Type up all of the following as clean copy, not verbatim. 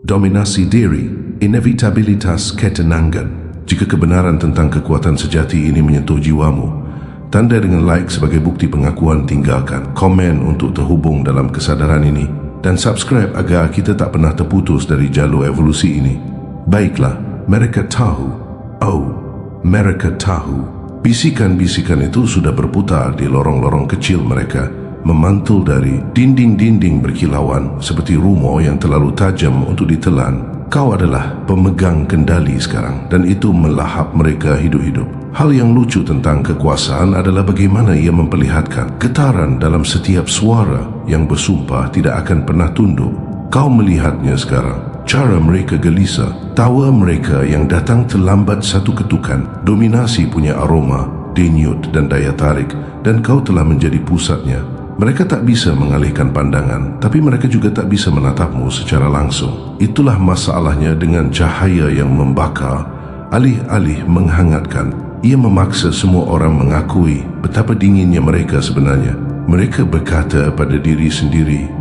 dominasi diri, inevitabilitas ketenangan. Jika kebenaran tentang kekuatan sejati ini menyentuh jiwamu, tanda dengan like sebagai bukti pengakuan, tinggalkan komen untuk terhubung dalam kesadaran ini, dan subscribe agar kita tak pernah terputus dari jalur evolusi ini. Baiklah, mereka tahu. Oh, mereka tahu. Bisikan-bisikan itu sudah berputar di lorong-lorong kecil mereka, memantul dari dinding-dinding berkilauan seperti rumor yang terlalu tajam untuk ditelan. Kau adalah pemegang kendali sekarang, dan itu melahap mereka hidup-hidup. Hal yang lucu tentang kekuasaan adalah bagaimana ia memperlihatkan getaran dalam setiap suara yang bersumpah tidak akan pernah tunduk. Kau melihatnya sekarang. Cara mereka gelisah, tawa mereka yang datang terlambat satu ketukan, dominasi punya aroma, denyut dan daya tarik, dan kau telah menjadi pusatnya. Mereka tak bisa mengalihkan pandangan, tapi mereka juga tak bisa menatapmu secara langsung. Itulah masalahnya dengan cahaya yang membakar, alih-alih menghangatkan. Ia memaksa semua orang mengakui betapa dinginnya mereka sebenarnya. Mereka berkata pada diri sendiri,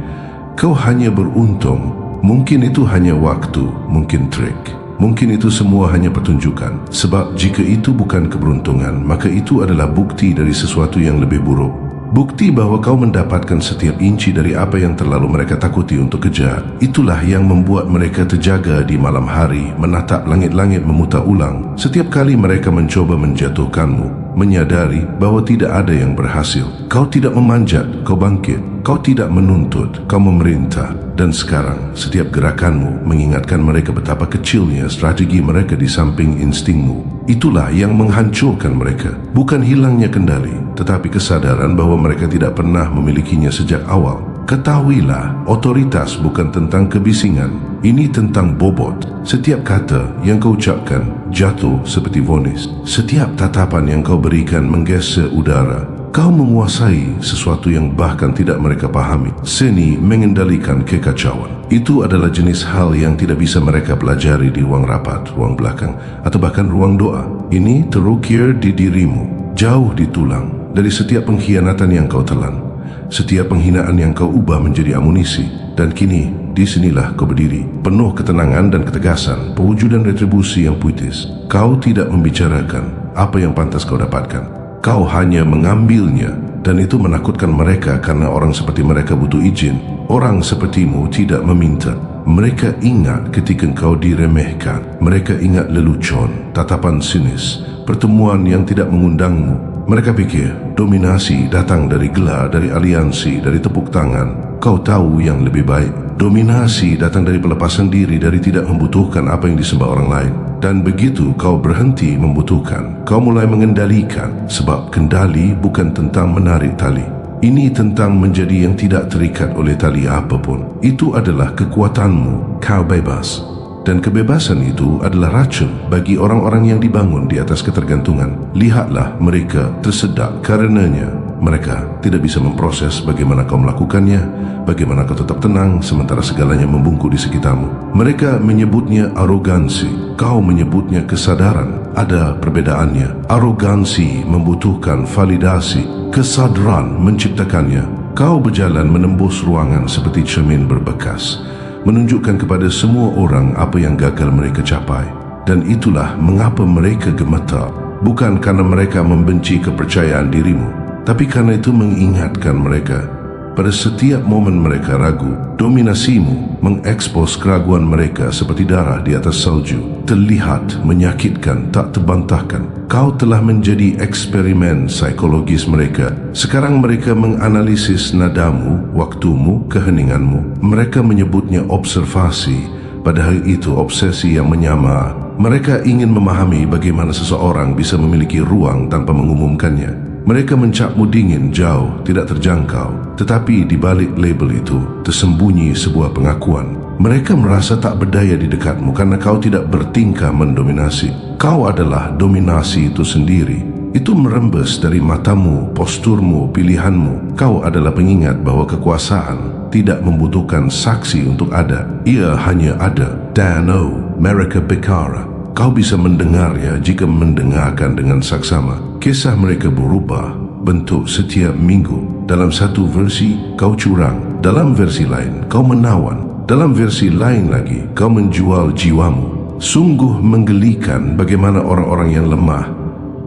kau hanya beruntung, mungkin itu hanya waktu, mungkin trik. Mungkin itu semua hanya pertunjukan. Sebab jika itu bukan keberuntungan, maka itu adalah bukti dari sesuatu yang lebih buruk. Bukti bahwa kau mendapatkan setiap inci dari apa yang terlalu mereka takuti untuk kejar. Itulah yang membuat mereka terjaga di malam hari, menatap langit-langit memutar ulang. Setiap kali mereka mencoba menjatuhkanmu, menyadari bahwa tidak ada yang berhasil. Kau tidak memanjat, kau bangkit. Kau tidak menuntut, kau memerintah. Dan sekarang, setiap gerakanmu mengingatkan mereka betapa kecilnya strategi mereka di samping instingmu. Itulah yang menghancurkan mereka. Bukan hilangnya kendali, tetapi kesadaran bahwa mereka tidak pernah memilikinya sejak awal. Ketahuilah, otoritas bukan tentang kebisingan. Ini tentang bobot. Setiap kata yang kau ucapkan jatuh seperti vonis. Setiap tatapan yang kau berikan menggeser udara. Kau menguasai sesuatu yang bahkan tidak mereka pahami. Seni mengendalikan kekacauan. Itu adalah jenis hal yang tidak bisa mereka pelajari di ruang rapat, ruang belakang, atau bahkan ruang doa. Ini terukir di dirimu, jauh di tulang, dari setiap pengkhianatan yang kau telan, setiap penghinaan yang kau ubah menjadi amunisi. Dan kini, disinilah kau berdiri, penuh ketenangan dan ketegasan, pewujudan retribusi yang puitis. Kau tidak membicarakan apa yang pantas kau dapatkan. Kau hanya mengambilnya, dan itu menakutkan mereka karena orang seperti mereka butuh izin. Orang sepertimu tidak meminta. Mereka ingat ketika kau diremehkan. Mereka ingat lelucon, tatapan sinis, pertemuan yang tidak mengundangmu. Mereka pikir dominasi datang dari gelar, dari aliansi, dari tepuk tangan. Kau tahu yang lebih baik. Dominasi datang dari pelepasan diri, dari tidak membutuhkan apa yang disembah orang lain. Dan begitu kau berhenti membutuhkan, kau mulai mengendalikan. Sebab kendali bukan tentang menarik tali. Ini tentang menjadi yang tidak terikat oleh tali apapun. Itu adalah kekuatanmu. Kau bebas. Dan kebebasan itu adalah racun bagi orang-orang yang dibangun di atas ketergantungan. Lihatlah mereka tersedak karenanya. Mereka tidak bisa memproses bagaimana kau melakukannya, bagaimana kau tetap tenang sementara segalanya membungkuk di sekitarmu. Mereka menyebutnya arogansi, kau menyebutnya kesadaran. Ada perbedaannya. Arogansi membutuhkan validasi, kesadaran menciptakannya. Kau berjalan menembus ruangan seperti cermin berbekas, menunjukkan kepada semua orang apa yang gagal mereka capai. Dan itulah mengapa mereka gemetar. Bukan karena mereka membenci kepercayaan dirimu, tapi karena itu mengingatkan mereka. Pada setiap momen mereka ragu, dominasimu mengekspos keraguan mereka seperti darah di atas salju. Terlihat menyakitkan, tak terbantahkan. Kau telah menjadi eksperimen psikologis mereka. Sekarang mereka menganalisis nadamu, waktumu, keheninganmu. Mereka menyebutnya observasi, padahal itu obsesi yang menyamar. Mereka ingin memahami bagaimana seseorang bisa memiliki ruang tanpa mengumumkannya. Mereka mencapmu dingin, jauh, tidak terjangkau. Tetapi di balik label itu tersembunyi sebuah pengakuan. Mereka merasa tak berdaya di dekatmu karena kau tidak bertingkah mendominasi. Kau adalah dominasi itu sendiri. Itu merembes dari matamu, posturmu, pilihanmu. Kau adalah pengingat bahwa kekuasaan tidak membutuhkan saksi untuk ada. Ia hanya ada. Dano, mereka bekara. Kau bisa mendengarnya jika mendengarkan dengan saksama. Kisah mereka berubah bentuk setiap minggu. Dalam satu versi, kau curang. Dalam versi lain, kau menawan. Dalam versi lain lagi, kau menjual jiwamu. Sungguh menggelikan bagaimana orang-orang yang lemah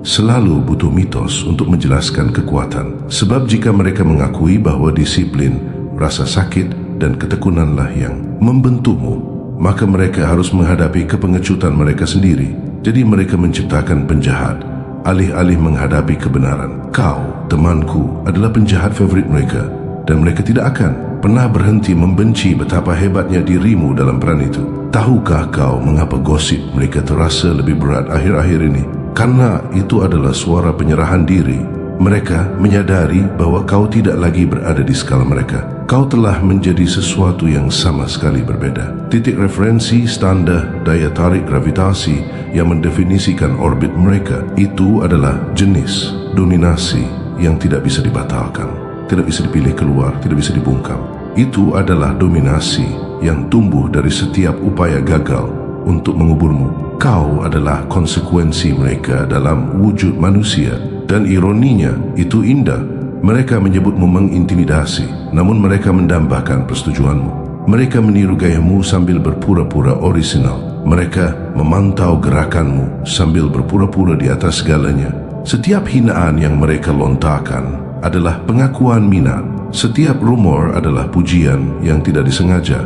selalu butuh mitos untuk menjelaskan kekuatan. Sebab jika mereka mengakui bahwa disiplin, rasa sakit, dan ketekunanlah yang membentukmu, maka mereka harus menghadapi kepengecutan mereka sendiri. Jadi mereka menciptakan penjahat, alih-alih menghadapi kebenaran. Kau, temanku, adalah penjahat favorit mereka, dan mereka tidak akan pernah berhenti membenci betapa hebatnya dirimu dalam peran itu. Tahukah kau mengapa gosip mereka terasa lebih berat akhir-akhir ini? Karena itu adalah suara penyerahan diri. Mereka menyadari bahwa kau tidak lagi berada di skala mereka. Kau telah menjadi sesuatu yang sama sekali berbeda. Titik referensi standar daya tarik gravitasi yang mendefinisikan orbit mereka itu adalah jenis dominasi yang tidak bisa dibatalkan, tidak bisa dipilih keluar, tidak bisa dibungkam. Itu adalah dominasi yang tumbuh dari setiap upaya gagal untuk menguburmu. Kau adalah konsekuensi mereka dalam wujud manusia. Dan ironinya, itu indah. Mereka menyebutmu mengintimidasi, namun mereka mendambakan persetujuanmu. Mereka meniru gayamu sambil berpura-pura orisinal. Mereka memantau gerakanmu sambil berpura-pura di atas segalanya. Setiap hinaan yang mereka lontarkan adalah pengakuan minat. Setiap rumor adalah pujian yang tidak disengaja.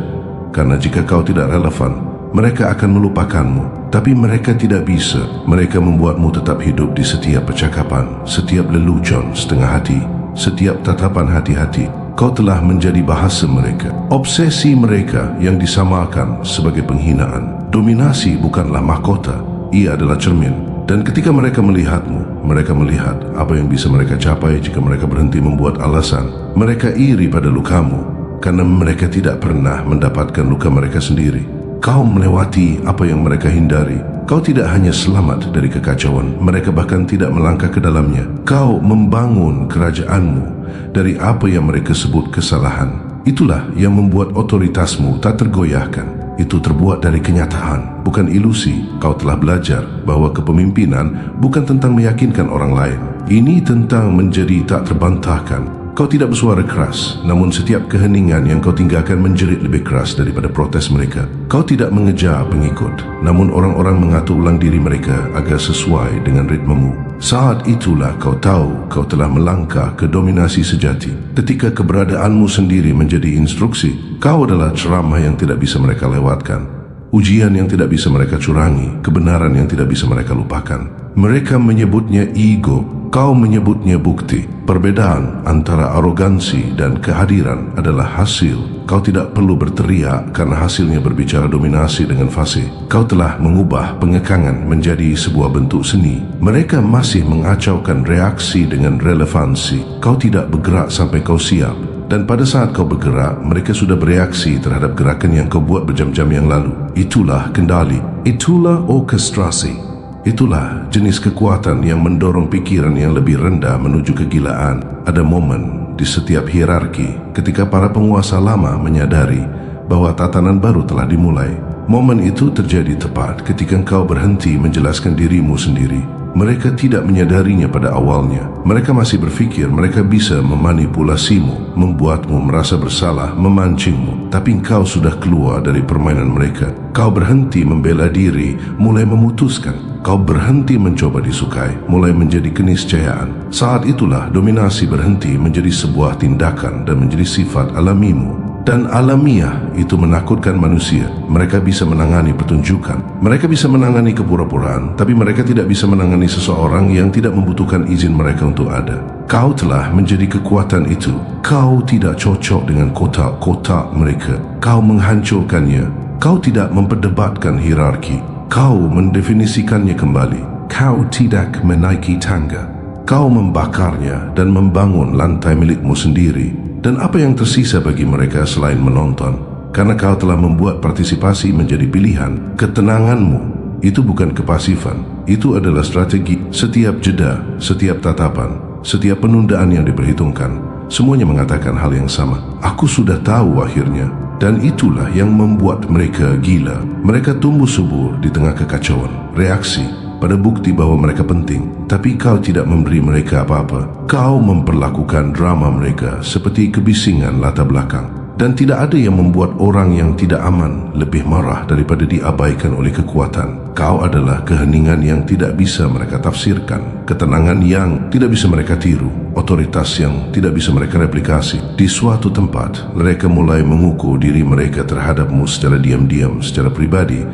Karena jika kau tidak relevan, mereka akan melupakanmu. Tapi mereka tidak bisa. Mereka membuatmu tetap hidup di setiap percakapan, setiap lelucon setengah hati, setiap tatapan hati-hati. Kau telah menjadi bahasa mereka. Obsesi mereka yang disamakan sebagai penghinaan. Dominasi bukanlah mahkota, ia adalah cermin. Dan ketika mereka melihatmu, mereka melihat apa yang bisa mereka capai jika mereka berhenti membuat alasan. Mereka iri pada lukamu, karena mereka tidak pernah mendapatkan luka mereka sendiri. Kau melewati apa yang mereka hindari. Kau tidak hanya selamat dari kekacauan, mereka bahkan tidak melangkah ke dalamnya. Kau membangun kerajaanmu dari apa yang mereka sebut kesalahan. Itulah yang membuat otoritasmu tak tergoyahkan. Itu terbuat dari kenyataan, bukan ilusi. Kau telah belajar bahwa kepemimpinan bukan tentang meyakinkan orang lain. Ini tentang menjadi tak terbantahkan. Kau tidak bersuara keras, namun setiap keheningan yang kau tinggalkan menjerit lebih keras daripada protes mereka. Kau tidak mengejar pengikut, namun orang-orang mengatur ulang diri mereka agar sesuai dengan ritmemu. Saat itulah kau tahu kau telah melangkah ke dominasi sejati. Ketika keberadaanmu sendiri menjadi instruksi, kau adalah ceramah yang tidak bisa mereka lewatkan, ujian yang tidak bisa mereka curangi, kebenaran yang tidak bisa mereka lupakan. Mereka menyebutnya ego, kau menyebutnya bukti. Perbedaan antara arogansi dan kehadiran adalah hasil. Kau tidak perlu berteriak karena hasilnya berbicara dominasi dengan fasih. Kau telah mengubah pengekangan menjadi sebuah bentuk seni. Mereka masih mengacaukan reaksi dengan relevansi. Kau tidak bergerak sampai kau siap. Dan pada saat kau bergerak, mereka sudah bereaksi terhadap gerakan yang kau buat berjam-jam yang lalu. Itulah kendali. Itulah orkestrasi. Itulah jenis kekuatan yang mendorong pikiran yang lebih rendah menuju kegilaan. Ada momen di setiap hierarki ketika para penguasa lama menyadari bahwa tatanan baru telah dimulai. Momen itu terjadi tepat ketika engkau berhenti menjelaskan dirimu sendiri. Mereka tidak menyadarinya pada awalnya. Mereka masih berfikir mereka bisa memanipulasimu, membuatmu merasa bersalah, memancingmu. Tapi engkau sudah keluar dari permainan mereka. Kau berhenti membela diri, mulai memutuskan. Kau berhenti mencoba disukai, mulai menjadi keniscayaan. Saat itulah dominasi berhenti menjadi sebuah tindakan dan menjadi sifat alamimu. Dan alamiah itu menakutkan manusia. Mereka bisa menangani pertunjukan, mereka bisa menangani kepura-puraan, tapi mereka tidak bisa menangani seseorang yang tidak membutuhkan izin mereka untuk ada. Kau telah menjadi kekuatan itu. Kau tidak cocok dengan kotak-kotak mereka. Kau menghancurkannya. Kau tidak memperdebatkan hierarki. Kau mendefinisikannya kembali. Kau tidak menaiki tangga. Kau membakarnya dan membangun lantai milikmu sendiri. Dan apa yang tersisa bagi mereka selain menonton? Karena kau telah membuat partisipasi menjadi pilihan. Ketenanganmu itu bukan kepasifan. Itu adalah strategi. Setiap jeda, setiap tatapan, setiap penundaan yang diperhitungkan, semuanya mengatakan hal yang sama. Aku sudah tahu akhirnya. Dan itulah yang membuat mereka gila. Mereka tumbuh subur di tengah kekacauan, reaksi pada bukti bahwa mereka penting. Tapi kau tidak memberi mereka apa-apa. Kau memperlakukan drama mereka seperti kebisingan latar belakang. Dan tidak ada yang membuat orang yang tidak aman lebih marah daripada diabaikan oleh kekuatan. Kau adalah keheningan yang tidak bisa mereka tafsirkan, ketenangan yang tidak bisa mereka tiru, otoritas yang tidak bisa mereka replikasi. Di suatu tempat, mereka mulai mengukur diri mereka terhadapmu secara diam-diam, secara pribadi,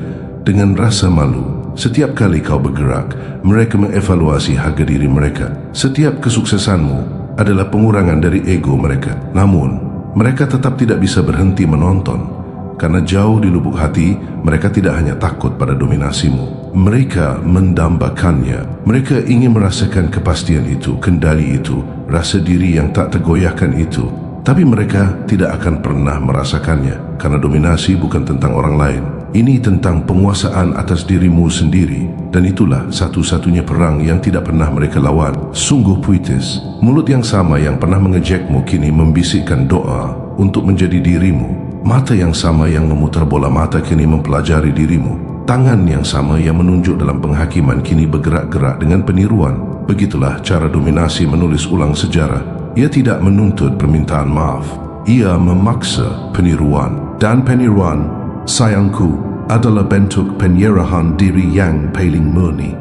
dengan rasa malu. Setiap kali kau bergerak, mereka mengevaluasi harga diri mereka. Setiap kesuksesanmu adalah pengurangan dari ego mereka. Namun, mereka tetap tidak bisa berhenti menonton, karena jauh di lubuk hati, mereka tidak hanya takut pada dominasimu. Mereka mendambakannya. Mereka ingin merasakan kepastian itu, kendali itu, rasa diri yang tak tergoyahkan itu. Tapi mereka tidak akan pernah merasakannya, karena dominasi bukan tentang orang lain. Ini tentang penguasaan atas dirimu sendiri, dan itulah satu-satunya perang yang tidak pernah mereka lawan. Sungguh puitis. Mulut yang sama yang pernah mengejekmu kini membisikkan doa untuk menjadi dirimu. Mata yang sama yang memutar bola mata kini mempelajari dirimu. Tangan yang sama yang menunjuk dalam penghakiman kini bergerak-gerak dengan peniruan. Begitulah cara dominasi menulis ulang sejarah. Ia tidak menuntut permintaan maaf. Ia memaksa peniruan. Dan peniruan, sayangku, adalah bentuk penyerahan diri yang paling murni.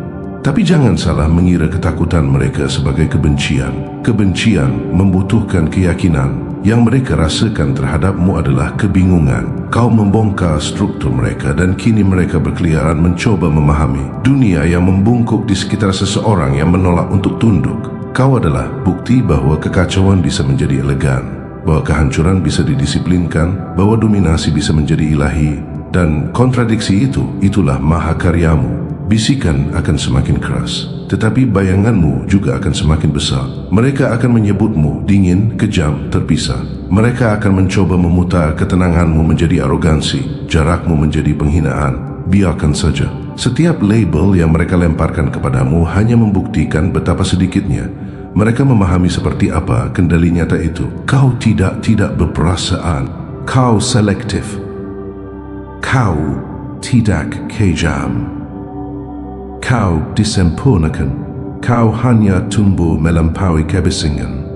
Tapi jangan salah mengira ketakutan mereka sebagai kebencian. Kebencian membutuhkan keyakinan. Yang mereka rasakan terhadapmu adalah kebingungan. Kau membongkar struktur mereka dan kini mereka berkeliaran mencoba memahami dunia yang membungkuk di sekitar seseorang yang menolak untuk tunduk. Kau adalah bukti bahwa kekacauan bisa menjadi elegan, bahwa kehancuran bisa didisiplinkan, bahwa dominasi bisa menjadi ilahi, dan kontradiksi itulah mahakaryamu. Bisikan akan semakin keras, tetapi bayanganmu juga akan semakin besar. Mereka akan menyebutmu dingin, kejam, terpisah. Mereka akan mencoba memutar ketenanganmu menjadi arogansi, jarakmu menjadi penghinaan. Biarkan saja. Setiap label yang mereka lemparkan kepadamu hanya membuktikan betapa sedikitnya mereka memahami seperti apa kendali nyata itu. Kau tidak berperasaan. Kau selektif. Kau tidak kejam. Kau disempurnakan. Kau hanya tumbuh melampaui kebisingan.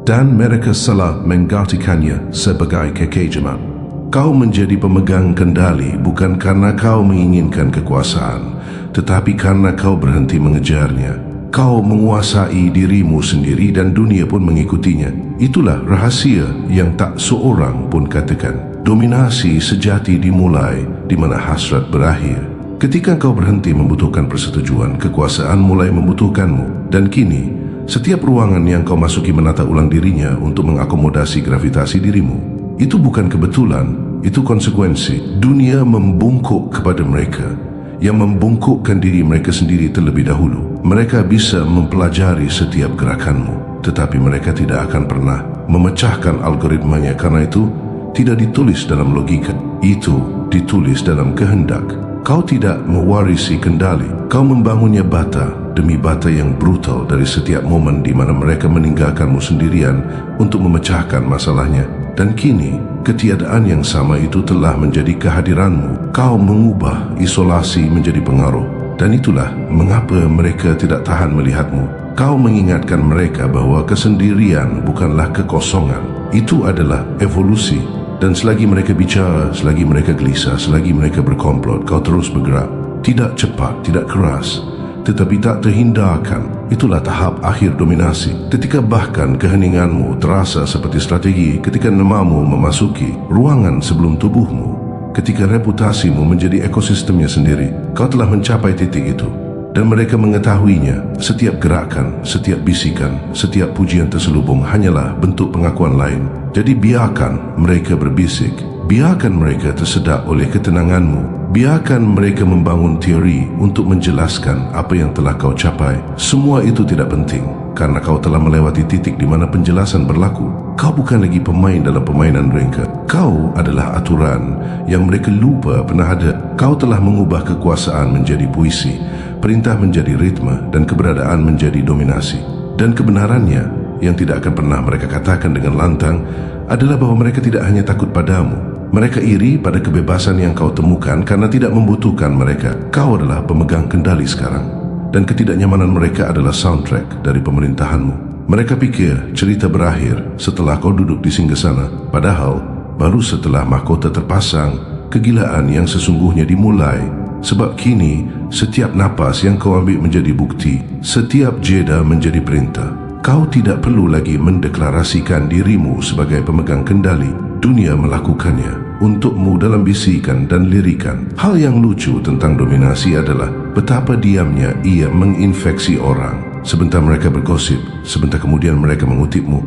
Dan mereka salah menggantikannya sebagai kekejaman. Kau menjadi pemegang kendali bukan karena kau menginginkan kekuasaan, tetapi karena kau berhenti mengejarnya. Kau menguasai dirimu sendiri dan dunia pun mengikutinya. Itulah rahasia yang tak seorang pun katakan. Dominasi sejati dimulai di mana hasrat berakhir. Ketika kau berhenti membutuhkan persetujuan, kekuasaan mulai membutuhkanmu. Dan kini, setiap ruangan yang kau masuki menata ulang dirinya untuk mengakomodasi gravitasi dirimu. Itu bukan kebetulan, itu konsekuensi. Dunia membungkuk kepada mereka, yang membungkukkan diri mereka sendiri terlebih dahulu. Mereka bisa mempelajari setiap gerakanmu, tetapi mereka tidak akan pernah memecahkan algoritmanya karena itu tidak ditulis dalam logika. Itu ditulis dalam kehendak. Kau tidak mewarisi kendali. Kau membangunnya bata demi bata yang brutal dari setiap momen di mana mereka meninggalkanmu sendirian untuk memecahkan masalahnya. Dan kini, ketiadaan yang sama itu telah menjadi kehadiranmu. Kau mengubah isolasi menjadi pengaruh. Dan itulah mengapa mereka tidak tahan melihatmu. Kau mengingatkan mereka bahwa kesendirian bukanlah kekosongan. Itu adalah evolusi. Dan selagi mereka bicara, selagi mereka gelisah, selagi mereka berkomplot, kau terus bergerak. Tidak cepat, tidak keras, tetapi tak terhindarkan. Itulah tahap akhir dominasi. Ketika bahkan keheninganmu terasa seperti strategi, ketika namamu memasuki ruangan sebelum tubuhmu, ketika reputasimu menjadi ekosistemnya sendiri, kau telah mencapai titik itu. Dan mereka mengetahuinya. Setiap gerakan, setiap bisikan, setiap pujian terselubung hanyalah bentuk pengakuan lain. Jadi biarkan mereka berbisik. Biarkan mereka tersedak oleh ketenanganmu. Biarkan mereka membangun teori untuk menjelaskan apa yang telah kau capai. Semua itu tidak penting, karena kau telah melewati titik di mana penjelasan berlaku. Kau bukan lagi pemain dalam permainan mereka. Kau adalah aturan yang mereka lupa pernah ada. Kau telah mengubah kekuasaan menjadi puisi, perintah menjadi ritme, dan keberadaan menjadi dominasi. Dan kebenarannya yang tidak akan pernah mereka katakan dengan lantang adalah bahwa mereka tidak hanya takut padamu. Mereka iri pada kebebasan yang kau temukan karena tidak membutuhkan mereka. Kau adalah pemegang kendali sekarang. Dan ketidaknyamanan mereka adalah soundtrack dari pemerintahanmu. Mereka pikir cerita berakhir setelah kau duduk di singgasana. Padahal baru setelah mahkota terpasang, kegilaan yang sesungguhnya dimulai. Sebab kini, setiap napas yang kau ambil menjadi bukti, setiap jeda menjadi perintah. Kau tidak perlu lagi mendeklarasikan dirimu sebagai pemegang kendali. Dunia melakukannya untukmu dalam bisikan dan lirikan. Hal yang lucu tentang dominasi adalah betapa diamnya ia menginfeksi orang. Sebentar mereka bergosip, sebentar kemudian mereka mengutipmu,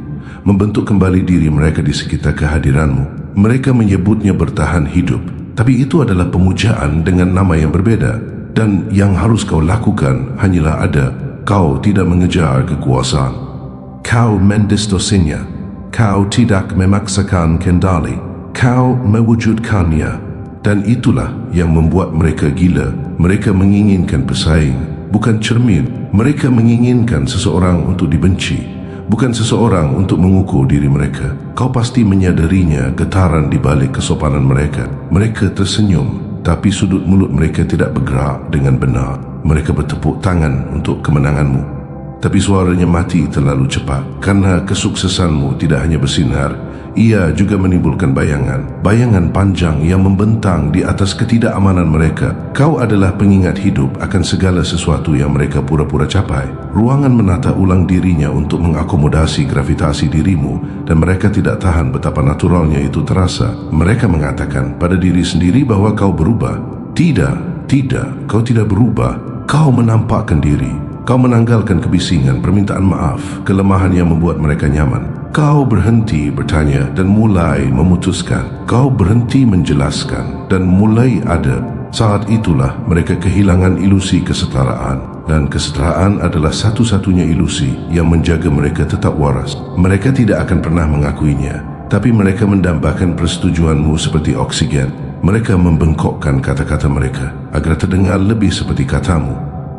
membentuk kembali diri mereka di sekitar kehadiranmu. Mereka menyebutnya bertahan hidup, tapi itu adalah pemujaan dengan nama yang berbeda. Dan yang harus kau lakukan hanyalah ada. Kau tidak mengejar kekuasaan. Kau mendistorsinya. Kau tidak memaksakan kendali. Kau mewujudkannya. Dan itulah yang membuat mereka gila. Mereka menginginkan pesaing, bukan cermin. Mereka menginginkan seseorang untuk dibenci, bukan seseorang untuk mengukur diri mereka. Kau pasti menyadarinya getaran di balik kesopanan mereka. Mereka tersenyum, tapi sudut mulut mereka tidak bergerak dengan benar. Mereka bertepuk tangan untuk kemenanganmu, tapi suaranya mati terlalu cepat. Karena kesuksesanmu tidak hanya bersinar, ia juga menimbulkan bayangan panjang yang membentang di atas ketidakamanan mereka. Kau adalah pengingat hidup akan segala sesuatu yang mereka pura-pura capai. Ruangan menata ulang dirinya untuk mengakomodasi gravitasi dirimu, dan mereka tidak tahan betapa naturalnya itu terasa. Mereka mengatakan pada diri sendiri bahwa kau berubah. Tidak, kau tidak berubah. Kau menampakkan diri. Kau menanggalkan kebisingan, permintaan maaf, kelemahan yang membuat mereka nyaman. Kau berhenti bertanya dan mulai memutuskan. Kau berhenti menjelaskan dan mulai ada. Saat itulah mereka kehilangan ilusi kesetaraan. Dan kesetaraan adalah satu-satunya ilusi yang menjaga mereka tetap waras. Mereka tidak akan pernah mengakuinya, tapi mereka mendambakan persetujuanmu seperti oksigen. Mereka membengkokkan kata-kata mereka agar terdengar lebih seperti katamu,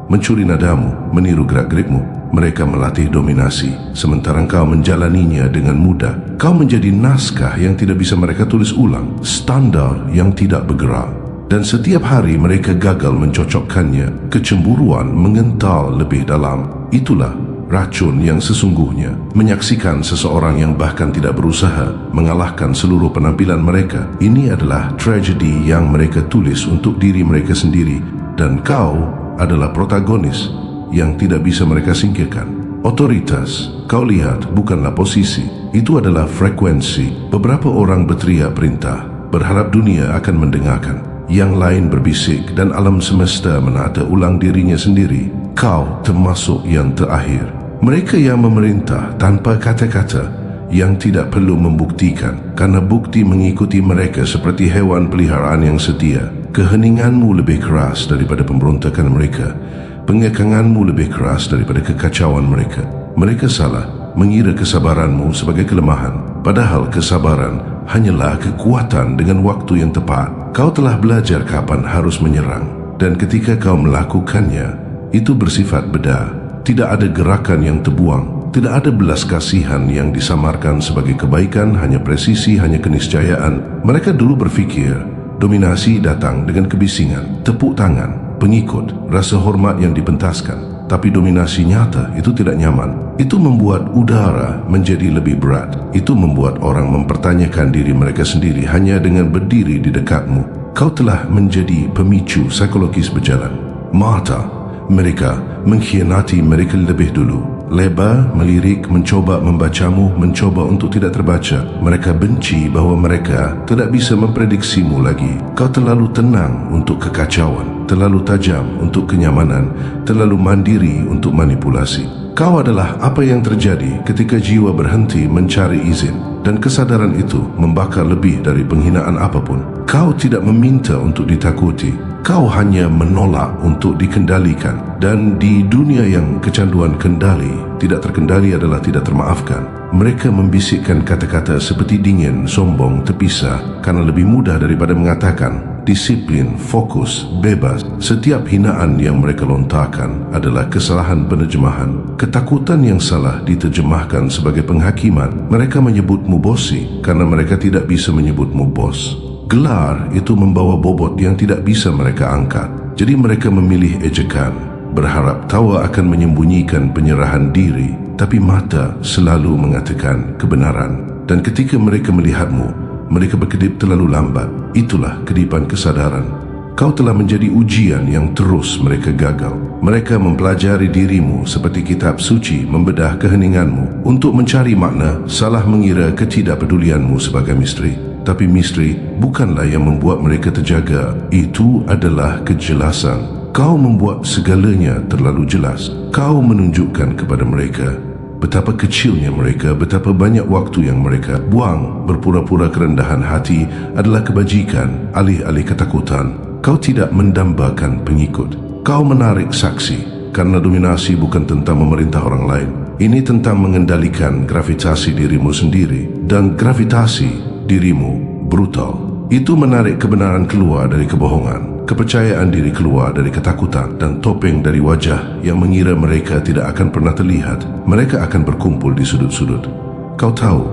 mencuri nadamu, meniru gerak-gerikmu. Mereka melatih dominasi, sementara kau menjalaninya dengan mudah. Kau menjadi naskah yang tidak bisa mereka tulis ulang, standar yang tidak bergerak. Dan setiap hari mereka gagal mencocokkannya. Kecemburuan mengental lebih dalam. Itulah racun yang sesungguhnya. Menyaksikan seseorang yang bahkan tidak berusaha mengalahkan seluruh penampilan mereka. Ini adalah tragedi yang mereka tulis untuk diri mereka sendiri. Dan kau adalah protagonis yang tidak bisa mereka singkirkan. Otoritas, kau lihat, bukanlah posisi. Itu adalah frekuensi. Beberapa orang berteriak perintah, berharap dunia akan mendengarkan. Yang lain berbisik dan alam semesta menata ulang dirinya sendiri. Kau termasuk yang terakhir. Mereka yang memerintah tanpa kata-kata, yang tidak perlu membuktikan, karena bukti mengikuti mereka seperti hewan peliharaan yang setia. Keheninganmu lebih keras daripada pemberontakan mereka. Pengekanganmu lebih keras daripada kekacauan mereka. Mereka salah mengira kesabaranmu sebagai kelemahan, padahal kesabaran hanyalah kekuatan dengan waktu yang tepat. Kau telah belajar kapan harus menyerang, dan ketika kau melakukannya, itu bersifat beda. Tidak ada gerakan yang terbuang, tidak ada belas kasihan yang disamarkan sebagai kebaikan, hanya presisi, hanya keniscayaan. Mereka dulu berfikir dominasi datang dengan kebisingan, tepuk tangan, pengikut, rasa hormat yang dipentaskan. Tapi dominasi nyata itu tidak nyaman. Itu membuat udara menjadi lebih berat. Itu membuat orang mempertanyakan diri mereka sendiri hanya dengan berdiri di dekatmu. Kau telah menjadi pemicu psikologis berjalan. Mata mereka mengkhianati mereka lebih dulu. Lebar, melirik, mencoba membacamu, mencoba untuk tidak terbaca. Mereka benci bahawa mereka tidak bisa memprediksimu lagi. Kau terlalu tenang untuk kekacauan, terlalu tajam untuk kenyamanan, terlalu mandiri untuk manipulasi. Kau adalah apa yang terjadi ketika jiwa berhenti mencari izin, dan kesadaran itu membakar lebih dari penghinaan apapun. Kau tidak meminta untuk ditakuti. Kau hanya menolak untuk dikendalikan. Dan di dunia yang kecanduan kendali, tidak terkendali adalah tidak termaafkan. Mereka membisikkan kata-kata seperti dingin, sombong, terpisah, karena lebih mudah daripada mengatakan disiplin, fokus, bebas. Setiap hinaan yang mereka lontarkan adalah kesalahan penerjemahan. Ketakutan yang salah diterjemahkan sebagai penghakiman. Mereka menyebutmu bosi karena mereka tidak bisa menyebutmu bos. Gelar itu membawa bobot yang tidak bisa mereka angkat. Jadi mereka memilih ejekan, berharap tawa akan menyembunyikan penyerahan diri, tapi mata selalu mengatakan kebenaran. Dan ketika mereka melihatmu, Mereka berkedip terlalu lambat. Itulah kedipan kesadaran. Kau telah menjadi ujian yang terus mereka gagal. Mereka mempelajari dirimu seperti kitab suci membedah keheninganmu untuk mencari makna, salah mengira ketidakpedulianmu sebagai misteri. Tapi misteri bukanlah yang membuat mereka terjaga. Itu adalah kejelasan. Kau membuat segalanya terlalu jelas. Kau menunjukkan kepada mereka betapa kecilnya mereka, betapa banyak waktu yang mereka buang. Berpura-pura kerendahan hati adalah kebajikan alih-alih ketakutan. Kau tidak mendambakan pengikut. Kau menarik saksi karena dominasi bukan tentang memerintah orang lain. Ini tentang mengendalikan gravitasi dirimu sendiri, dan gravitasi dirimu brutal. Itu menarik kebenaran keluar dari kebohongan, kepercayaan diri keluar dari ketakutan, dan topeng dari wajah yang mengira mereka tidak akan pernah terlihat. Mereka akan berkumpul di sudut-sudut. Kau tahu,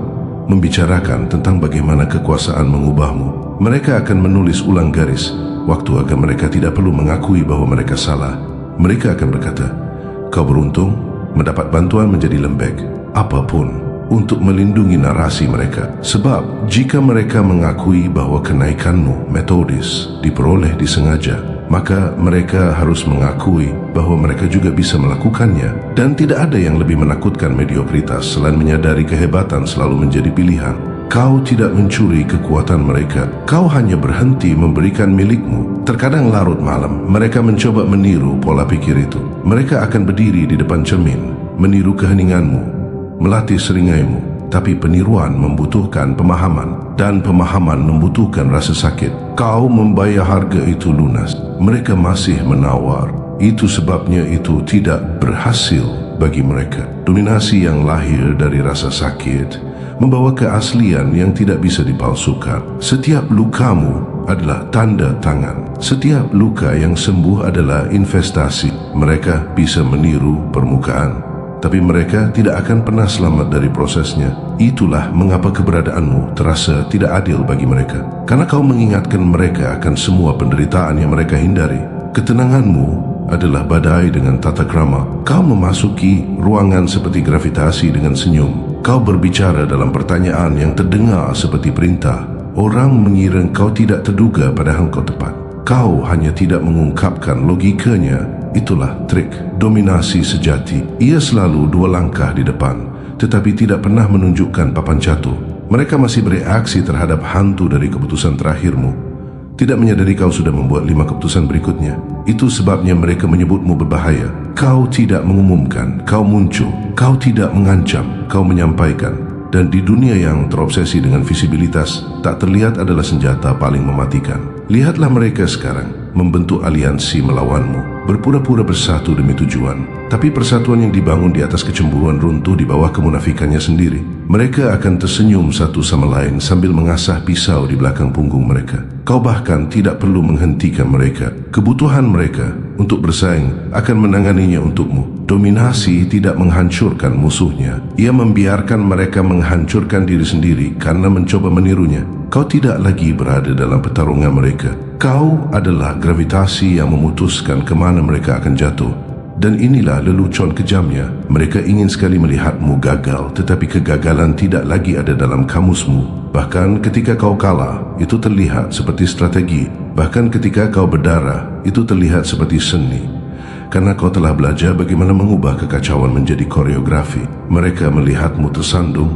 membicarakan tentang bagaimana kekuasaan mengubahmu. Mereka akan menulis ulang garis waktu agar mereka tidak perlu mengakui bahwa mereka salah. Mereka akan berkata, kau beruntung mendapat bantuan menjadi lembek apapun untuk melindungi narasi mereka. Sebab jika mereka mengakui bahwa kenaikanmu metodis diperoleh disengaja, maka mereka harus mengakui bahwa mereka juga bisa melakukannya. Dan tidak ada yang lebih menakutkan mediokritas selain menyadari kehebatan selalu menjadi pilihan. Kau tidak mencuri kekuatan mereka. Kau hanya berhenti memberikan milikmu. Terkadang larut malam, mereka mencoba meniru pola pikir itu. Mereka akan berdiri di depan cermin, meniru keheninganmu, melatih seringaimu. Tapi peniruan membutuhkan pemahaman, dan pemahaman membutuhkan rasa sakit. Kau membayar harga itu lunas. Mereka masih menawar. Itu sebabnya itu tidak berhasil bagi mereka. Dominasi yang lahir dari rasa sakit membawa keaslian yang tidak bisa dipalsukan. Setiap lukamu adalah tanda tangan. Setiap luka yang sembuh adalah investasi. Mereka bisa meniru permukaan, tapi mereka tidak akan pernah selamat dari prosesnya. Itulah mengapa keberadaanmu terasa tidak adil bagi mereka, karena kau mengingatkan mereka akan semua penderitaan yang mereka hindari. Ketenanganmu adalah badai dengan tata krama. Kau memasuki ruangan seperti gravitasi dengan senyum. Kau berbicara dalam pertanyaan yang terdengar seperti perintah. Orang mengira kau tidak terduga padahal kau tepat. Kau hanya tidak mengungkapkan logikanya. Itulah trik dominasi sejati. Ia selalu 2 langkah di depan, tetapi tidak pernah menunjukkan papan jatuh. Mereka masih bereaksi terhadap hantu dari keputusan terakhirmu, tidak menyadari kau sudah membuat 5 keputusan berikutnya. Itu sebabnya mereka menyebutmu berbahaya. Kau tidak mengumumkan, kau muncul. Kau tidak mengancam, kau menyampaikan. Dan di dunia yang terobsesi dengan visibilitas, tak terlihat adalah senjata paling mematikan. Lihatlah mereka sekarang membentuk aliansi melawanmu, berpura-pura bersatu demi tujuan. Tapi persatuan yang dibangun di atas kecemburuan runtuh di bawah kemunafikannya sendiri. Mereka akan tersenyum satu sama lain sambil mengasah pisau di belakang punggung mereka. Kau bahkan tidak perlu menghentikan mereka. Kebutuhan mereka untuk bersaing akan menanganinya untukmu. Dominasi tidak menghancurkan musuhnya. Ia membiarkan mereka menghancurkan diri sendiri karena mencoba menirunya. Kau tidak lagi berada dalam pertarungan mereka. Kau adalah gravitasi yang memutuskan kemana mereka akan jatuh. Dan inilah lelucon kejamnya. Mereka ingin sekali melihatmu gagal, tetapi kegagalan tidak lagi ada dalam kamusmu. Bahkan ketika kau kalah, itu terlihat seperti strategi. Bahkan ketika kau berdarah, itu terlihat seperti seni. Karena kau telah belajar bagaimana mengubah kekacauan menjadi koreografi. Mereka melihatmu tersandung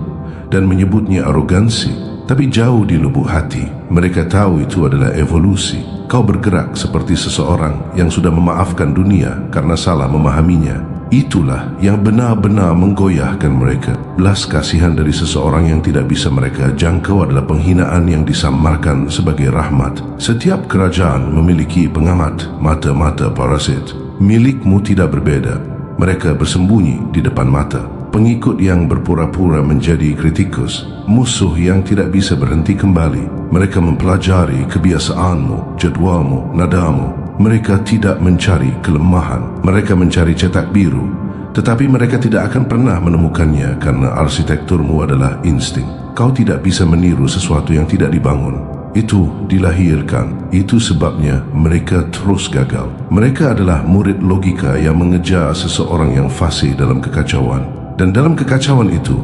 dan menyebutnya arogansi. Tapi jauh di lubuk hati, mereka tahu itu adalah evolusi. Kau bergerak seperti seseorang yang sudah memaafkan dunia karena salah memahaminya. Itulah yang benar-benar menggoyahkan mereka. Belas kasihan dari seseorang yang tidak bisa mereka jangkau adalah penghinaan yang disamarkan sebagai rahmat. Setiap kerajaan memiliki pengamat mata-mata parasit. Milikmu tidak berbeda. Mereka bersembunyi di depan mata. Pengikut yang berpura-pura menjadi kritikus, musuh yang tidak bisa berhenti kembali. Mereka mempelajari kebiasaanmu, jadualmu, nadamu. Mereka tidak mencari kelemahan. Mereka mencari cetak biru, tetapi mereka tidak akan pernah menemukannya karena arsitekturmu adalah insting. Kau tidak bisa meniru sesuatu yang tidak dibangun. Itu dilahirkan. Itu sebabnya mereka terus gagal. Mereka adalah murid logika yang mengejar seseorang yang fasih dalam kekacauan. Dan dalam kekacauan itu,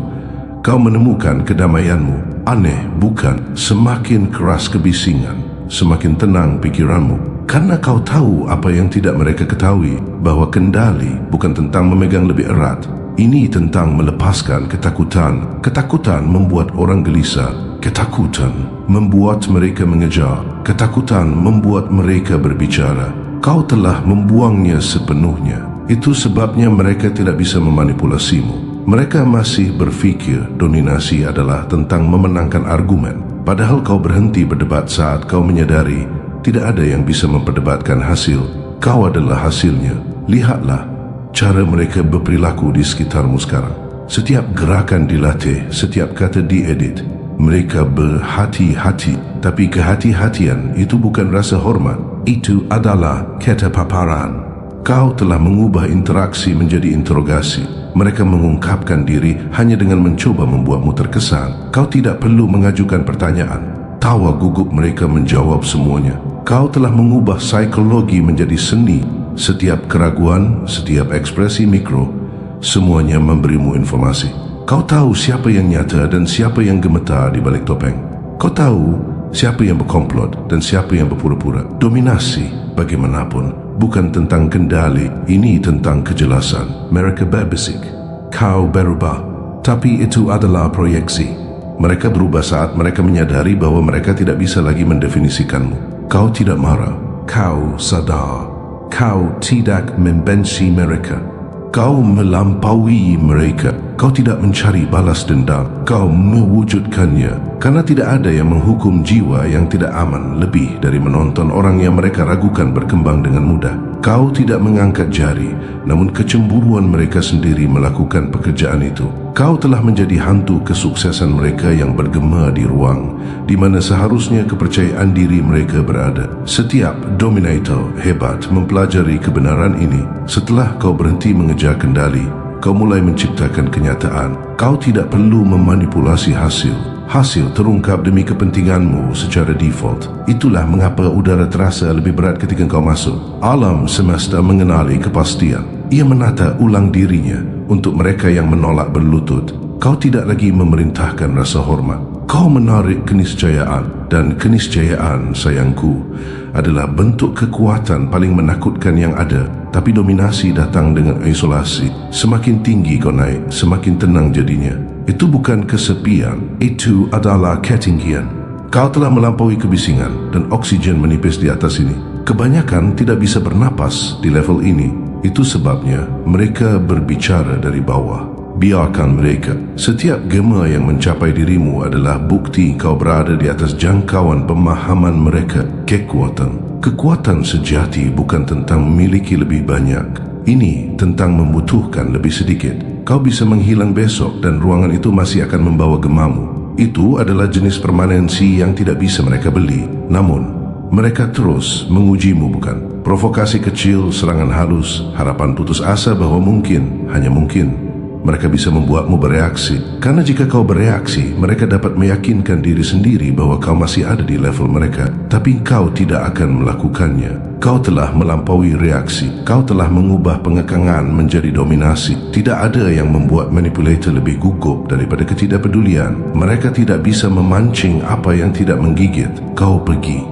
kau menemukan kedamaianmu. Aneh, bukan? Semakin keras kebisingan, semakin tenang pikiranmu. Karena kau tahu apa yang tidak mereka ketahui, bahwa kendali bukan tentang memegang lebih erat. Ini tentang melepaskan ketakutan. Ketakutan membuat orang gelisah. Ketakutan membuat mereka mengejar. Ketakutan membuat mereka berbicara. Kau telah membuangnya sepenuhnya. Itu sebabnya mereka tidak bisa memanipulasimu. Mereka masih berfikir dominasi adalah tentang memenangkan argumen. Padahal kau berhenti berdebat saat kau menyadari tidak ada yang bisa memperdebatkan hasil. Kau adalah hasilnya. Lihatlah cara mereka berperilaku di sekitarmu sekarang. Setiap gerakan dilatih, setiap kata diedit. Mereka berhati-hati. Tapi kehati-hatian itu bukan rasa hormat. Itu adalah kata paparan. Kau telah mengubah interaksi menjadi interogasi. Mereka mengungkapkan diri hanya dengan mencoba membuatmu terkesan. Kau tidak perlu mengajukan pertanyaan. Tawa gugup mereka menjawab semuanya. Kau telah mengubah psikologi menjadi seni. Setiap keraguan, setiap ekspresi mikro, semuanya memberimu informasi. Kau tahu siapa yang nyata dan siapa yang gemetar di balik topeng. Kau tahu siapa yang berkomplot dan siapa yang berpura-pura. Dominasi, bagaimanapun, bukan tentang kendali, ini tentang kejelasan. Mereka berbisik, kau berubah, tapi itu adalah proyeksi. Mereka berubah saat mereka menyadari bahwa mereka tidak bisa lagi mendefinisikanmu. Kau tidak marah, kau sadar. Kau tidak membenci mereka. Kau melampaui mereka. Kau tidak mencari balas dendam. Kau mewujudkannya. Karena tidak ada yang menghukum jiwa yang tidak aman lebih dari menonton orang yang mereka ragukan berkembang dengan mudah. Kau tidak mengangkat jari, namun kecemburuan mereka sendiri melakukan pekerjaan itu. Kau telah menjadi hantu kesuksesan mereka yang bergema di ruang di mana seharusnya kepercayaan diri mereka berada. Setiap dominator hebat mempelajari kebenaran ini. Setelah kau berhenti mengejar kendali, kau mulai menciptakan kenyataan. Kau tidak perlu memanipulasi hasil. Hasil terungkap demi kepentinganmu secara default. Itulah mengapa udara terasa lebih berat ketika kau masuk. Alam semesta mengenali kepastian. Ia menata ulang dirinya untuk mereka yang menolak berlutut. Kau tidak lagi memerintahkan rasa hormat. Kau menarik keniscayaan, dan keniscayaan, sayangku, adalah bentuk kekuatan paling menakutkan yang ada. Tapi dominasi datang dengan isolasi. Semakin tinggi kau naik, semakin tenang jadinya. Itu bukan kesepian, itu adalah ketinggian. Kau telah melampaui kebisingan dan oksigen menipis di atas ini. Kebanyakan tidak bisa bernapas di level ini. Itu sebabnya mereka berbicara dari bawah. Biarkan mereka. Setiap gema yang mencapai dirimu adalah bukti kau berada di atas jangkauan pemahaman mereka. Kekuatan sejati bukan tentang memiliki lebih banyak. Ini tentang membutuhkan lebih sedikit. Kau bisa menghilang besok dan ruangan itu masih akan membawa gemamu. Itu adalah jenis permanensi yang tidak bisa mereka beli. Namun, mereka terus mengujimu, bukan? Provokasi kecil, serangan halus, harapan putus asa bahwa mungkin, hanya mungkin, mereka bisa membuatmu bereaksi. Karena jika kau bereaksi, mereka dapat meyakinkan diri sendiri bahwa kau masih ada di level mereka. Tapi kau tidak akan melakukannya. Kau telah melampaui reaksi. Kau telah mengubah pengekangan menjadi dominasi. Tidak ada yang membuat manipulator lebih gugup daripada ketidakpedulian. Mereka tidak bisa memancing apa yang tidak menggigit. Kau pergi.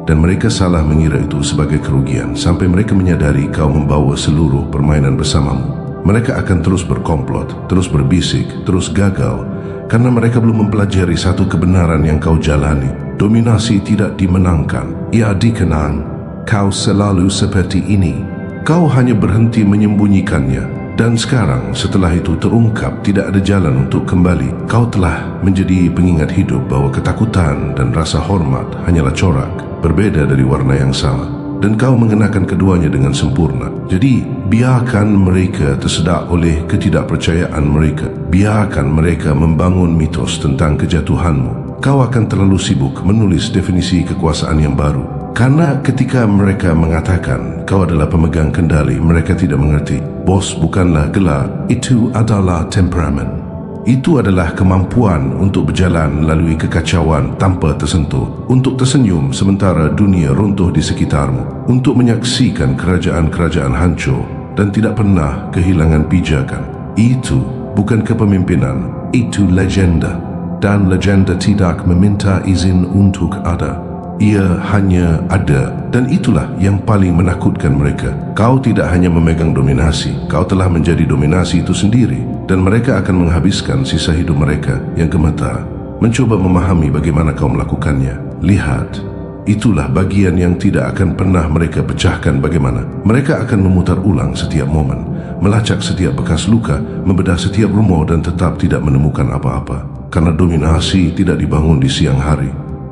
Dan mereka salah mengira itu sebagai kerugian sampai mereka menyadari kau membawa seluruh permainan bersamamu. Mereka akan terus berkomplot, terus berbisik, terus gagal karena mereka belum mempelajari satu kebenaran yang kau jalani. Dominasi tidak dimenangkan, ia dikenang. Kau selalu seperti ini. Kau hanya berhenti menyembunyikannya. Dan sekarang setelah itu terungkap tidak ada jalan untuk kembali. Kau telah menjadi pengingat hidup bahwa ketakutan dan rasa hormat hanyalah corak, berbeda dari warna yang sama. Dan kau mengenakan keduanya dengan sempurna. Jadi, biarkan mereka tersedak oleh ketidakpercayaan mereka. Biarkan mereka membangun mitos tentang kejatuhanmu. Kau akan terlalu sibuk menulis definisi kekuasaan yang baru. Karena ketika mereka mengatakan kau adalah pemegang kendali, mereka tidak mengerti. Bos bukanlah gelar, itu adalah temperamen. Itu adalah kemampuan untuk berjalan melalui kekacauan tanpa tersentuh, untuk tersenyum sementara dunia runtuh di sekitarmu, untuk menyaksikan kerajaan-kerajaan hancur dan tidak pernah kehilangan pijakan. Itu bukan kepemimpinan, itu legenda. dan legenda tidak meminta izin untuk ada. Ia hanya ada, dan itulah yang paling menakutkan mereka. Kau tidak hanya memegang dominasi, kau telah menjadi dominasi itu sendiri, dan mereka akan menghabiskan sisa hidup mereka yang gemetar mencoba memahami bagaimana kau melakukannya. Lihat, itulah bagian yang tidak akan pernah mereka pecahkan. Bagaimana mereka akan memutar ulang setiap momen, melacak setiap bekas luka, membedah setiap rumor dan tetap tidak menemukan apa-apa. Karena dominasi tidak dibangun di siang hari,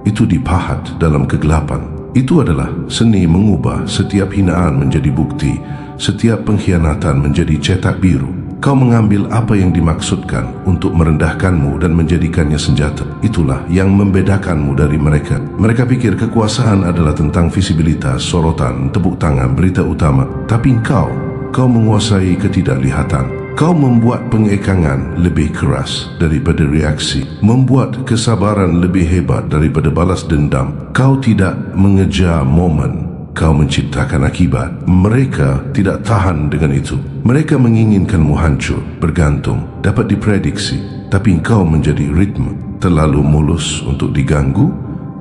itu dipahat dalam kegelapan. Itu adalah seni mengubah setiap hinaan menjadi bukti, setiap pengkhianatan menjadi cetak biru. Kau mengambil apa yang dimaksudkan untuk merendahkanmu dan menjadikannya senjata. Itulah yang membedakanmu dari mereka. Mereka pikir kekuasaan adalah tentang visibilitas, sorotan, tepuk tangan, berita utama. Tapi kau menguasai ketidaklihatan. Kau membuat pengekangan lebih keras daripada reaksi, membuat kesabaran lebih hebat daripada balas dendam. Kau tidak mengejar momen, kau menciptakan akibat. Mereka tidak tahan dengan itu. Mereka menginginkanmu hancur, bergantung, dapat diprediksi. Tapi kau menjadi ritme, terlalu mulus untuk diganggu,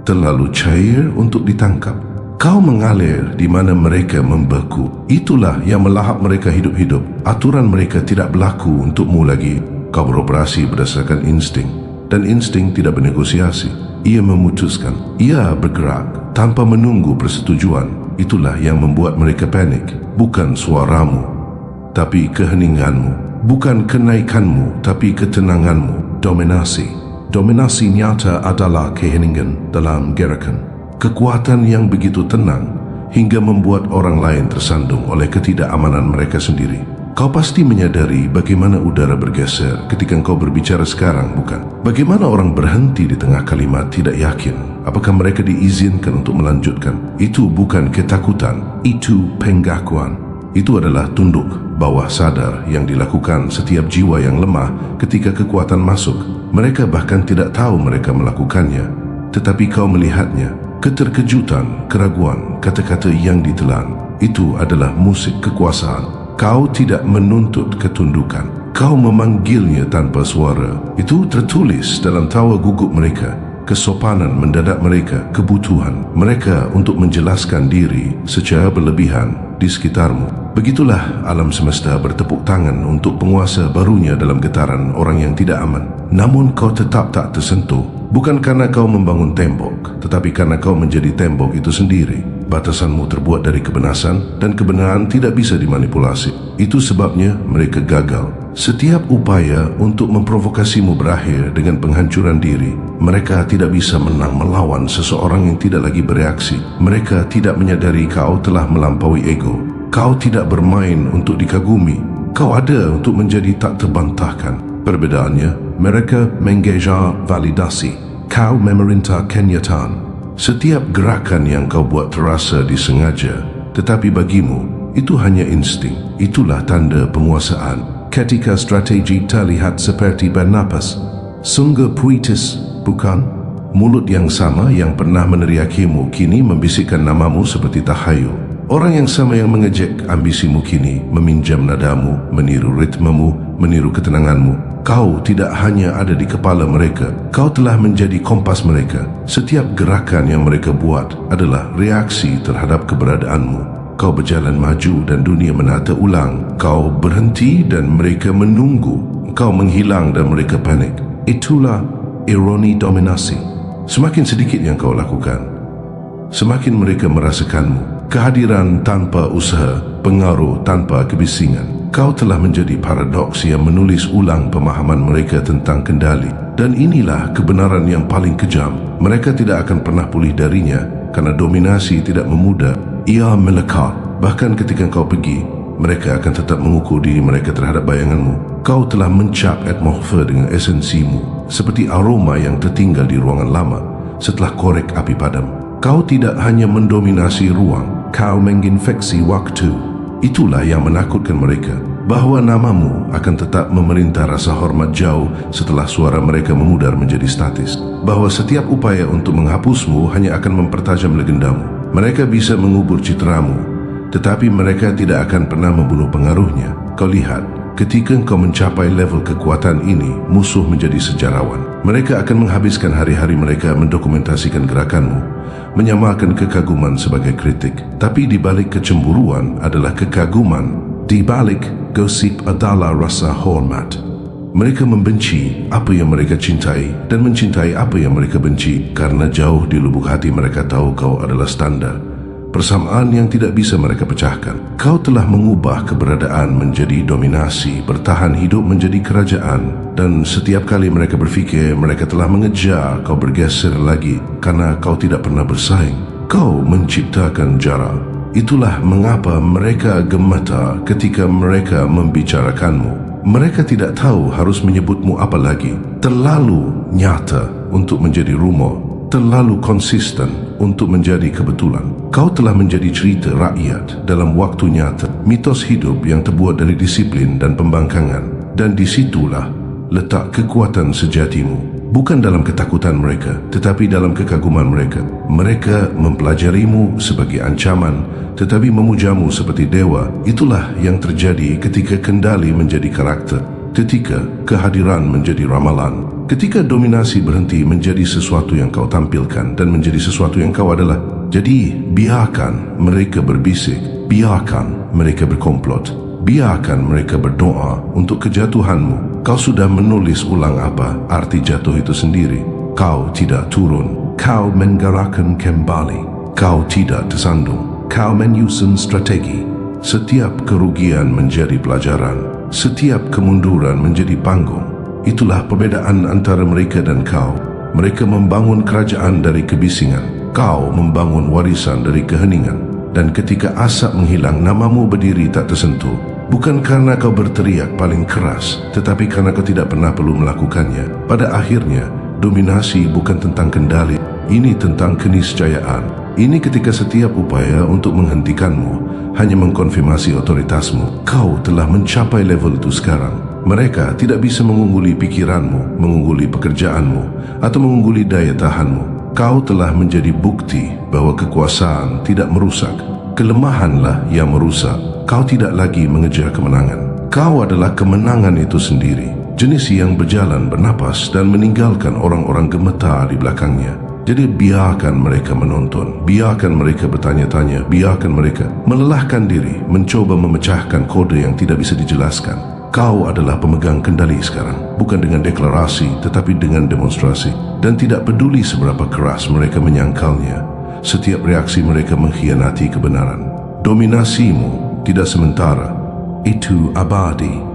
terlalu cair untuk ditangkap. Kau mengalir di mana mereka membeku. Itulah yang melahap mereka hidup-hidup. Aturan mereka tidak berlaku untukmu lagi. Kau beroperasi berdasarkan insting, dan insting tidak bernegosiasi. Ia memutuskan, ia bergerak tanpa menunggu persetujuan. Itulah yang membuat mereka panik. Bukan suaramu, tapi keheninganmu. Bukan kenaikanmu, tapi ketenanganmu. Dominasi nyata adalah keheningan dalam gerakan. Kekuatan yang begitu tenang hingga membuat orang lain tersandung oleh ketidakamanan mereka sendiri. Kau pasti menyadari bagaimana udara bergeser ketika kau berbicara sekarang, bukan? Bagaimana orang berhenti di tengah kalimat tidak yakin apakah mereka diizinkan untuk melanjutkan. Itu bukan ketakutan, itu pengakuan. Itu adalah tunduk bawah sadar yang dilakukan setiap jiwa yang lemah ketika kekuatan masuk. Mereka bahkan tidak tahu mereka melakukannya, tetapi kau melihatnya. Keterkejutan, keraguan, kata-kata yang ditelan, itu adalah musik kekuasaan. Kau tidak menuntut ketundukan, kau memanggilnya tanpa suara. Itu tertulis dalam tawa gugup mereka. Kesopanan mendadak mereka, kebutuhan mereka untuk menjelaskan diri secara berlebihan di sekitarmu. Begitulah alam semesta bertepuk tangan untuk penguasa barunya dalam getaran orang yang tidak aman. Namun kau tetap tak tersentuh. Bukan karena kau membangun tembok, tetapi karena kau menjadi tembok itu sendiri. Batasanmu terbuat dari kebenaran, dan kebenaran tidak bisa dimanipulasi. Itu sebabnya mereka gagal. Setiap upaya untuk memprovokasimu berakhir dengan penghancuran diri. Mereka tidak bisa menang melawan seseorang yang tidak lagi bereaksi. Mereka tidak menyadari kau telah melampaui ego. Kau tidak bermain untuk dikagumi. Kau ada untuk menjadi tak terbantahkan. Perbedaannya, mereka mengejar validasi. Kau memerintah kenyataan. Setiap gerakan yang kau buat terasa disengaja, tetapi bagimu itu hanya insting. Itulah tanda penguasaan. Ketika strategi terlihat seperti bernapas, sungguh puitis, bukan? Mulut yang sama yang pernah meneriakimu kini membisikkan namamu seperti tahayul. Orang yang sama yang mengejek ambisimu kini meminjam nadamu, meniru ritmemu, meniru ketenanganmu. Kau tidak hanya ada di kepala mereka, kau telah menjadi kompas mereka. Setiap gerakan yang mereka buat adalah reaksi terhadap keberadaanmu. Kau berjalan maju dan dunia menata ulang. Kau berhenti dan mereka menunggu. Kau menghilang dan mereka panik. Itulah ironi dominasi. Semakin sedikit yang kau lakukan, semakin mereka merasakanmu. Kehadiran tanpa usaha, pengaruh tanpa kebisingan. Kau telah menjadi paradoks yang menulis ulang pemahaman mereka tentang kendali. Dan inilah kebenaran yang paling kejam. Mereka tidak akan pernah pulih darinya, karena dominasi tidak memudah. Ia melekat. Bahkan ketika kau pergi, mereka akan tetap mengukur diri mereka terhadap bayanganmu. Kau telah mencap atmosfer dengan esensimu, seperti aroma yang tertinggal di ruangan lama setelah korek api padam. Kau tidak hanya mendominasi ruang, kau menginfeksi waktu. Itulah yang menakutkan mereka, bahawa namamu akan tetap memerintah rasa hormat jauh setelah suara mereka memudar menjadi statis. Bahawa setiap upaya untuk menghapusmu hanya akan mempertajam legendamu. Mereka bisa mengubur citramu, tetapi mereka tidak akan pernah membunuh pengaruhnya. Kau lihat, ketika engkau mencapai level kekuatan ini, musuh menjadi sejarawan. Mereka akan menghabiskan hari-hari mereka mendokumentasikan gerakanmu, menyamakan kekaguman sebagai kritik. Tapi di balik kecemburuan adalah kekaguman, di balik gosip adalah rasa hormat. Mereka membenci apa yang mereka cintai dan mencintai apa yang mereka benci, karena jauh di lubuk hati mereka tahu kau adalah standar persamaan yang tidak bisa mereka pecahkan. Kau telah mengubah keberadaan menjadi dominasi, bertahan hidup menjadi kerajaan, dan setiap kali mereka berfikir mereka telah mengejar, kau bergeser lagi karena kau tidak pernah bersaing. Kau menciptakan jarak. Itulah mengapa mereka gemetar ketika mereka membicarakanmu. Mereka tidak tahu harus menyebutmu apa lagi. Terlalu nyata untuk menjadi rumor, terlalu konsisten untuk menjadi kebetulan. Kau telah menjadi cerita rakyat dalam waktu nyata, mitos hidup yang terbuat dari disiplin dan pembangkangan. Dan disitulah letak kekuatan sejatimu. Bukan dalam ketakutan mereka, tetapi dalam kekaguman mereka. Mereka mempelajarimu sebagai ancaman, tetapi memujamu seperti dewa. Itulah yang terjadi ketika kendali menjadi karakter, ketika kehadiran menjadi ramalan, ketika dominasi berhenti menjadi sesuatu yang kau tampilkan dan menjadi sesuatu yang kau adalah. Jadi, biarkan mereka berbisik, biarkan mereka berkomplot, biarkan mereka berdoa untuk kejatuhanmu. Kau sudah menulis ulang apa arti jatuh itu sendiri. Kau tidak turun, kau menggerakkan kembali. Kau tidak tersandung, kau menyusun strategi. Setiap kerugian menjadi pelajaran, setiap kemunduran menjadi panggung. Itulah perbedaan antara mereka dan kau. Mereka membangun kerajaan dari kebisingan, kau membangun warisan dari keheningan. Dan ketika asap menghilang, namamu berdiri tak tersentuh. Bukan karena kau berteriak paling keras, tetapi karena kau tidak pernah perlu melakukannya. Pada akhirnya, dominasi bukan tentang kendali, ini tentang keniscayaan. Ini ketika setiap upaya untuk menghentikanmu hanya mengkonfirmasi otoritasmu. Kau telah mencapai level itu sekarang. Mereka tidak bisa mengungguli pikiranmu, mengungguli pekerjaanmu, atau mengungguli daya tahanmu. Kau telah menjadi bukti bahwa kekuasaan tidak merusak, kelemahanlah yang merusak. Kau tidak lagi mengejar kemenangan. Kau adalah kemenangan itu sendiri, jenis yang berjalan bernapas dan meninggalkan orang-orang gemetar di belakangnya. Jadi biarkan mereka menonton, biarkan mereka bertanya-tanya, biarkan mereka melelahkan diri, mencoba memecahkan kode yang tidak bisa dijelaskan. Kau adalah pemegang kendali sekarang, bukan dengan deklarasi tetapi dengan demonstrasi. Dan tidak peduli seberapa keras mereka menyangkalnya, setiap reaksi mereka mengkhianati kebenaran. Dominasimu tidak sementara, itu abadi.